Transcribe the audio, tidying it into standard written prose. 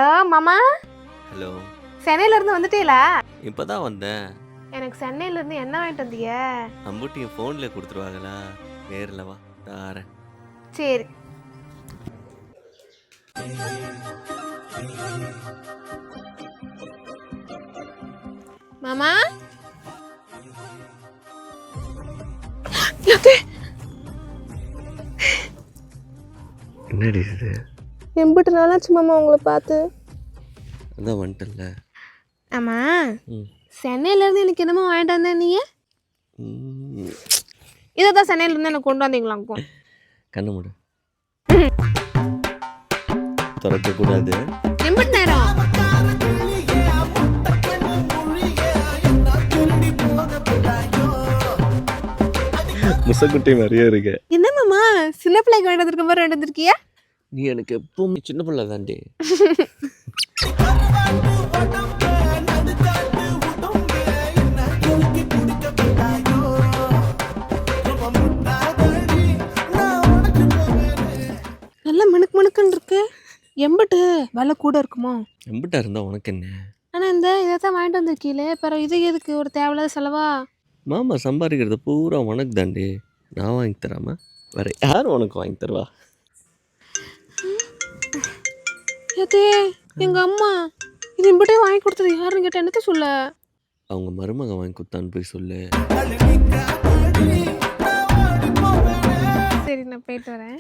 Hello மாமா, hello. சென்னையில இருந்து வந்துட்டீங்களா? இப்பதான் வந்தேன். எனக்கு சென்னையில இருந்து என்ன வாங்கிட்டு வந்தீங்க? அம்புட்டி ஃபோன்ல கொடுத்துருவாங்களா? நேரில் வா தாரேன். சரி. மாமா, என்னடி இது? எம்பிட்டு நாளாச்சு மாமா உங்களை பார்த்து. அதான் வந்துட்டல. ஆமா, சென்னையில இருந்து எனக்கு என்னமோ வாங்கிட்டு வந்தேன் நீங்க? இதை தான் சென்னையில இருந்து எனக்கு கொண்டு வந்தீங்களாக்கும். கண்ணு மூடு. திறக்க கூடாது. எம்பிட்டு நேரம்? முசக்குட்டி மாதிரியே இருக்கு. என்ன மாமா, சின்ன பிள்ளைக்கு வாங்கிட்டு வந்திருக்க மாதிரி வாங்கிட்டு வந்திருக்கியா? நீ எனக்கு எப்பவுமே சின்ன பிள்ளை தாண்டி. நல்லா மினுக்கு மினுக்குன்னு இருக்கு. எம்பிட்டு விலை கூட இருக்குமோ? எம்பிட்டா இருந்தா உனக்கு என்ன? ஆனா இந்த இதை தான் வாங்கிட்டு வந்திருக்கீங்களே, பிறகு இது எதுக்கு ஒரு தேவையில்லாத செலவா? மாமா சம்பாதிக்கிறது பூரா உனக்கு தாண்டி. நான் வாங்கி தராம வேற யார் உனக்கு வாங்கி தருவா? ஏதே எங்க அம்மா இது இம்பிட்டே வாங்கி கொடுத்தது யாருன்னு கேட்ட என்னத்த சொல்ல? அவங்க மருமகன் வாங்கி கொடுத்தான்னு போய் சொல்லு. சரி, நான் போயிட்டு வரேன்.